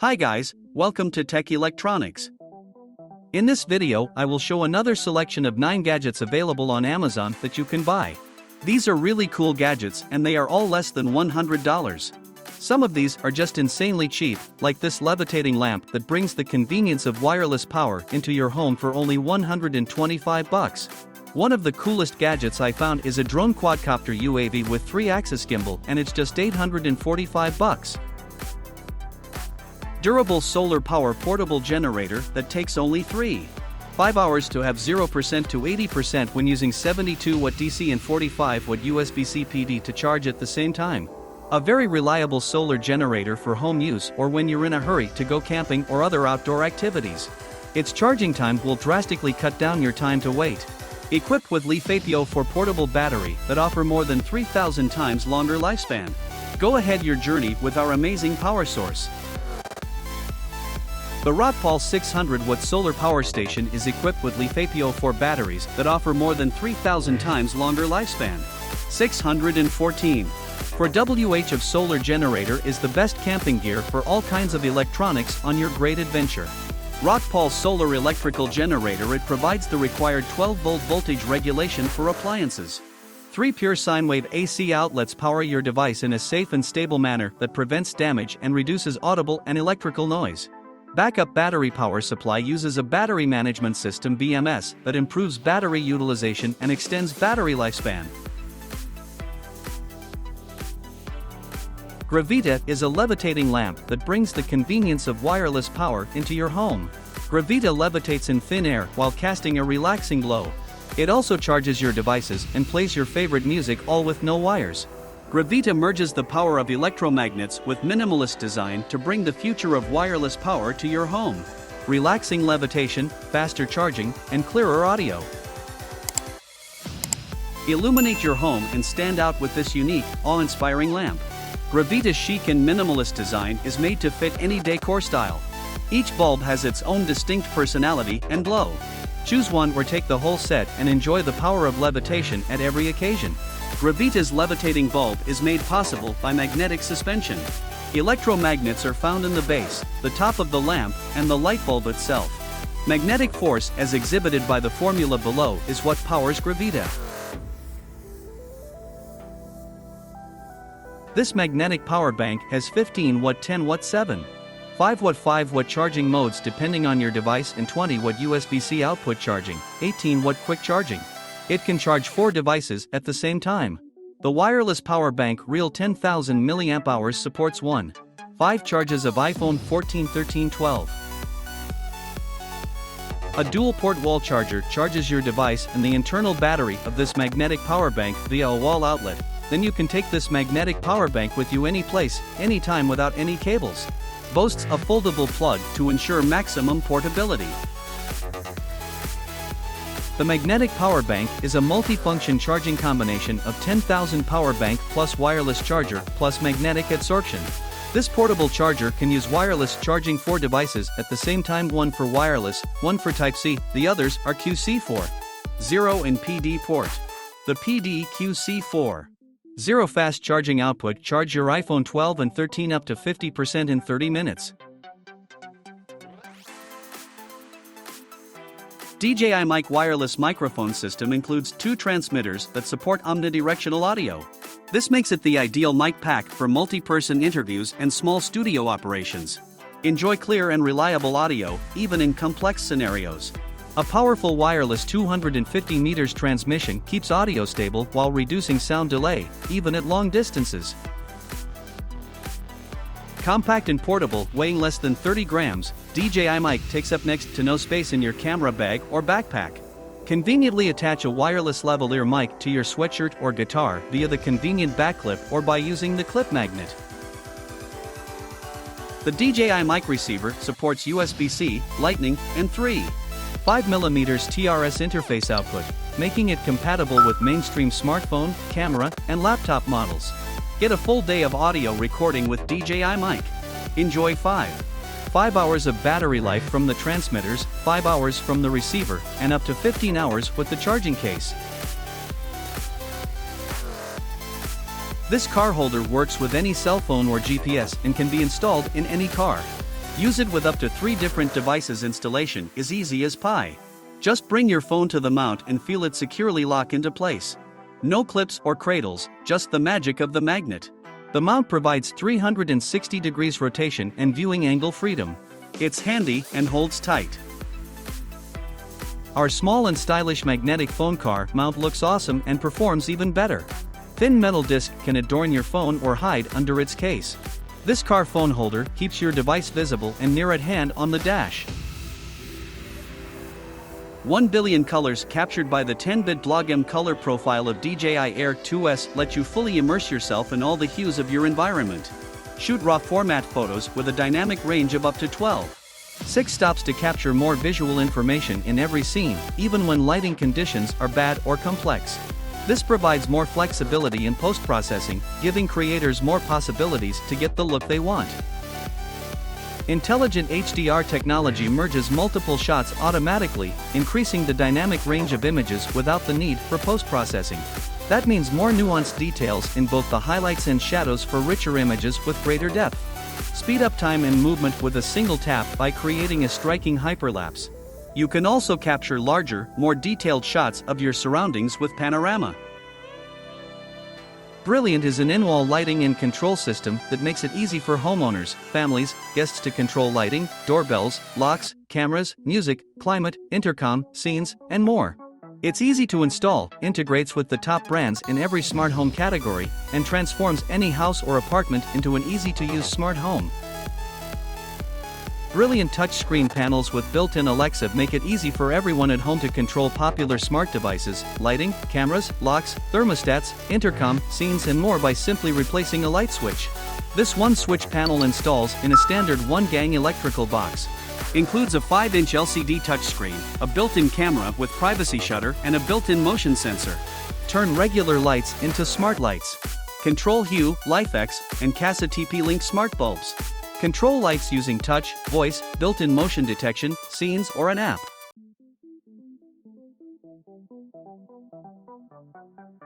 Hi guys, welcome to Tech Electronics. In this video, I will show another selection of 9 gadgets available on Amazon that you can buy. These are really cool gadgets and they are all less than $100. Some of these are just insanely cheap, like this levitating lamp that brings the convenience of wireless power into your home for only $125. One of the coolest gadgets I found is a drone quadcopter UAV with 3-axis gimbal and it's just $845. Durable solar power portable generator that takes only 5 hours to have 0% to 80% when using 72 watt DC and 45 watt USB-C PD to charge at the same time. A very reliable solar generator for home use or when you're in a hurry to go camping or other outdoor activities. Its charging time will drastically cut down your time to wait. Equipped with Levitating for portable battery that offer more than 3,000 times longer lifespan. Go ahead your journey with our amazing power source. The ROCKPALS 600-watt solar power station is equipped with Levitating for batteries that offer more than 3,000 times longer lifespan. 614. For WH of solar generator is the best camping gear for all kinds of electronics on your great adventure. ROCKPALS solar electrical generator, it provides the required 12-volt voltage regulation for appliances. 3 pure sine wave AC outlets power your device in a safe and stable manner that prevents damage and reduces audible and electrical noise. Backup battery power supply uses a battery management system BMS that improves battery utilization and extends battery lifespan. Gravita is a levitating lamp that brings the convenience of wireless power into your home. Gravita levitates in thin air while casting a relaxing glow. It also charges your devices and plays your favorite music all with no wires. Gravita merges the power of electromagnets with minimalist design to bring the future of wireless power to your home. Relaxing levitation, faster charging, and clearer audio. Illuminate your home and stand out with this unique, awe-inspiring lamp. Gravita's chic and minimalist design is made to fit any decor style. Each bulb has its own distinct personality and glow. Choose one or take the whole set and enjoy the power of levitation at every occasion. Gravita's levitating bulb is made possible by magnetic suspension. Electromagnets are found in the base, the top of the lamp, and the light bulb itself. Magnetic force, as exhibited by the formula below, is what powers Gravita. This magnetic power bank has 15 watt 10 watt 7. 5 watt 5 watt charging modes depending on your device and 20 watt USB-C output charging, 18 watt quick charging. It can charge 4 devices at the same time. The wireless power bank real 10,000 mAh supports 5 charges of iPhone 14, 13, 12. A dual-port wall charger charges your device and the internal battery of this magnetic power bank via a wall outlet. Then you can take this magnetic power bank with you any place, anytime without any cables. Boasts a foldable plug to ensure maximum portability. The magnetic power bank is a multi-function charging combination of 10,000 power bank plus wireless charger plus magnetic adsorption. This portable charger can use wireless charging 4 devices at the same time, 1 for wireless, 1 for Type-C, the others are QC4. 0 and PD port. The PD QC4. 0 fast charging output, charge your iPhone 12 and 13 up to 50% in 30 minutes. DJI Mic wireless microphone system includes 2 transmitters that support omnidirectional audio. This makes it the ideal mic pack for multi-person interviews and small studio operations. Enjoy clear and reliable audio, even in complex scenarios. A powerful wireless 250 meters transmission keeps audio stable while reducing sound delay, even at long distances. Compact and portable, weighing less than 30 grams, DJI Mic takes up next to no space in your camera bag or backpack. Conveniently attach a wireless lavalier mic to your sweatshirt or guitar via the convenient back clip or by using the clip magnet. The DJI Mic receiver supports USB-C, Lightning, and 3.5mm TRS interface output, making it compatible with mainstream smartphone, camera, and laptop models. Get a full day of audio recording with DJI Mic. Enjoy 5 hours of battery life from the transmitters, 5 hours from the receiver, and up to 15 hours with the charging case. This car holder works with any cell phone or GPS and can be installed in any car. Use it with up to 3 different devices. Installation is easy as pie. Just bring your phone to the mount and feel it securely lock into place. No clips or cradles, just the magic of the magnet. The mount provides 360 degrees rotation and viewing angle freedom. It's handy and holds tight. Our small and stylish magnetic phone car mount looks awesome and performs even better. Thin metal disc can adorn your phone or hide under its case. This car phone holder keeps your device visible and near at hand on the dash. 1 billion colors captured by the 10-bit log-M color profile of DJI Air 2S let you fully immerse yourself in all the hues of your environment. Shoot raw format photos with a dynamic range of up to 12. 6 stops to capture more visual information in every scene, even when lighting conditions are bad or complex. This provides more flexibility in post-processing, giving creators more possibilities to get the look they want. Intelligent HDR technology merges multiple shots automatically, increasing the dynamic range of images without the need for post-processing. That means more nuanced details in both the highlights and shadows for richer images with greater depth. Speed up time and movement with a single tap by creating a striking hyperlapse. You can also capture larger, more detailed shots of your surroundings with panorama. Brilliant is an in-wall lighting and control system that makes it easy for homeowners, families, guests to control lighting, doorbells, locks, cameras, music, climate, intercom, scenes, and more. It's easy to install, integrates with the top brands in every smart home category, and transforms any house or apartment into an easy-to-use smart home. Brilliant touchscreen panels with built-in Alexa make it easy for everyone at home to control popular smart devices, lighting, cameras, locks, thermostats, intercom, scenes and more by simply replacing a light switch. This one-switch panel installs in a standard 1-gang electrical box. Includes a 5-inch LCD touchscreen, a built-in camera with privacy shutter and a built-in motion sensor. Turn regular lights into smart lights. Control Hue, LifeX, and Casa TP-Link smart bulbs. Control lights using touch, voice, built-in motion detection, scenes or an app.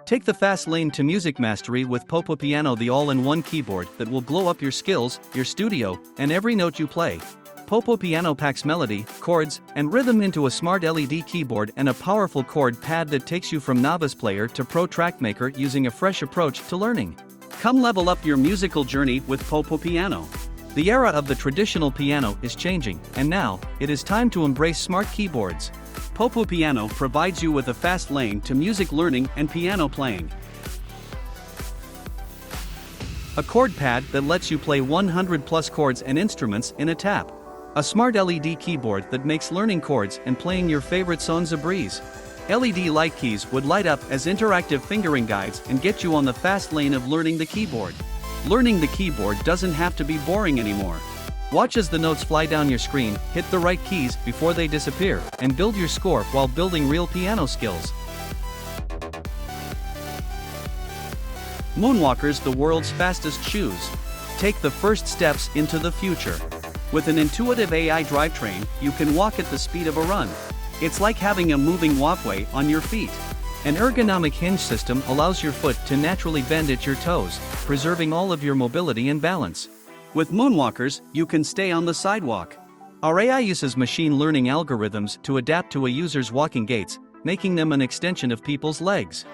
Take the fast lane to music mastery with PopuPiano, the all-in-one keyboard that will glow up your skills, your studio, and every note you play. PopuPiano packs melody, chords, and rhythm into a smart LED keyboard and a powerful chord pad that takes you from novice player to pro track maker using a fresh approach to learning. Come level up your musical journey with PopuPiano. The era of the traditional piano is changing, and now, it is time to embrace smart keyboards. PopuPiano provides you with a fast lane to music learning and piano playing. A chord pad that lets you play 100+ chords and instruments in a tap. A smart LED keyboard that makes learning chords and playing your favorite songs a breeze. LED light keys would light up as interactive fingering guides and get you on the fast lane of learning the keyboard. Learning the keyboard doesn't have to be boring anymore. Watch as the notes fly down your screen, hit the right keys before they disappear, and build your score while building real piano skills. Moonwalkers, the world's fastest shoes. Take the first steps into the future. With an intuitive AI drivetrain, you can walk at the speed of a run. It's like having a moving walkway on your feet. An ergonomic hinge system allows your foot to naturally bend at your toes, preserving all of your mobility and balance. With Moonwalkers, you can stay on the sidewalk. Our AI uses machine learning algorithms to adapt to a user's walking gaits, making them an extension of people's legs.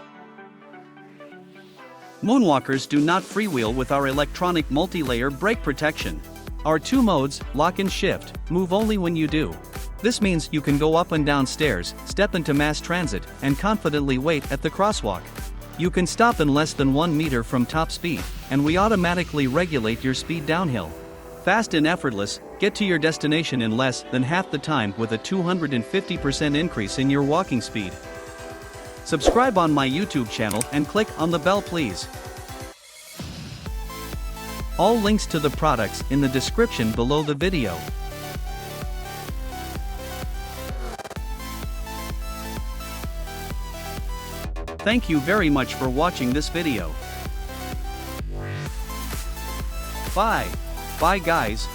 Moonwalkers do not freewheel with our electronic multi-layer brake protection. Our 2 modes, lock and shift, move only when you do. This means you can go up and down stairs, step into mass transit, and confidently wait at the crosswalk. You can stop in less than 1 meter from top speed, and we automatically regulate your speed downhill. Fast and effortless, get to your destination in less than half the time with a 250% increase in your walking speed. Subscribe on my YouTube channel and click on the bell please. All links to the products in the description below the video. Thank you very much for watching this video. Bye. Bye guys.